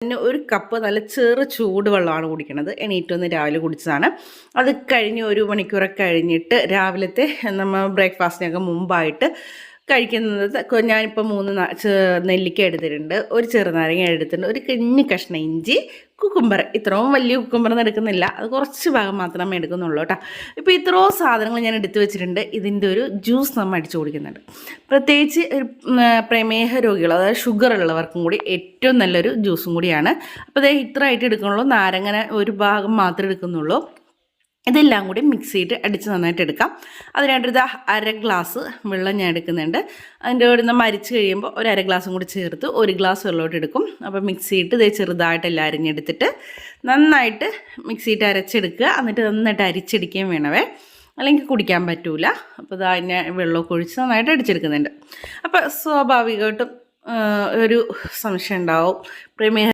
മുന്നേ ഒരു കപ്പ് നല്ല ചെറു ചൂടുവെള്ളമാണ് കുടിക്കുന്നത്. എണീറ്റ് വന്ന് രാവിലെ കുടിച്ചതാണ്. അത് കഴിഞ്ഞ് 1 മണിക്കൂറൊക്കെ കഴിഞ്ഞിട്ട് രാവിലത്തെ നമ്മൾ ബ്രേക്ക്ഫാസ്റ്റിനൊക്കെ മുമ്പായിട്ട് കഴിക്കുന്നത് ഞാനിപ്പോൾ 3 നെല്ലിക്ക എടുത്തിട്ടുണ്ട്, ഒരു ചെറുനാരങ്ങ എടുത്തിട്ടുണ്ട്, ഒരു കുഞ്ഞ് കഷ്ണം ഇഞ്ചി, കുക്കുംബർ. ഇത്രയും വലിയ കുക്കുംബറൊന്നും എടുക്കുന്നില്ല, അത് കുറച്ച് ഭാഗം മാത്രമേ എടുക്കുന്നുള്ളൂ കേട്ടോ. ഇപ്പോൾ ഇത്രയും സാധനങ്ങൾ ഞാൻ എടുത്തു വെച്ചിട്ടുണ്ട്. ഇതിൻ്റെ ഒരു ജ്യൂസ് നമ്മൾ അടിച്ചു കുടിക്കുന്നുണ്ട്. പ്രത്യേകിച്ച് പ്രമേഹ രോഗികൾ, അതായത് ഷുഗർ ഉള്ളവർക്കും കൂടി ഏറ്റവും നല്ലൊരു ജ്യൂസും കൂടിയാണ്. അപ്പോൾ ഇതേ ഇത്ര ആയിട്ട് എടുക്കുന്നുള്ളൂ. നാരങ്ങ ഒരു ഭാഗം മാത്രമേ എടുക്കുന്നുള്ളൂ. ഇതെല്ലാം കൂടി മിക്സ് ചെയ്ത് അടിച്ച് നന്നായിട്ട് എടുക്കാം. അതിനായിട്ടൊരു 1/2 ഗ്ലാസ് വെള്ളം ഞാൻ എടുക്കുന്നുണ്ട്. അതിൻ്റെ കൂടെ നിന്ന് മരിച്ച് കഴിയുമ്പോൾ ഒരു 1/2 ഗ്ലാസും കൂടി ചേർത്ത് 1 ഗ്ലാസ് വെള്ളമോട്ട് എടുക്കും. അപ്പോൾ മിക്സ് ചെയ്തിട്ട് ഇതേ ചെറുതായിട്ടെല്ലാം അരിഞ്ഞെടുത്തിട്ട് നന്നായിട്ട് മിക്സ് ചെയ്തിട്ട് അരച്ചെടുക്കുക. എന്നിട്ട് നന്നായിട്ട് അരിച്ചെടുക്കുകയും വേണവേ, അല്ലെങ്കിൽ കുടിക്കാൻ പറ്റൂല. അപ്പോൾ ഇതാ അതിനെ വെള്ളമൊക്കെ ഒഴിച്ച് നന്നായിട്ട് അടിച്ചെടുക്കുന്നുണ്ട്. അപ്പോൾ സ്വാഭാവികമായിട്ടും ഒരു സംശയം ഉണ്ടാവും, പ്രമേഹ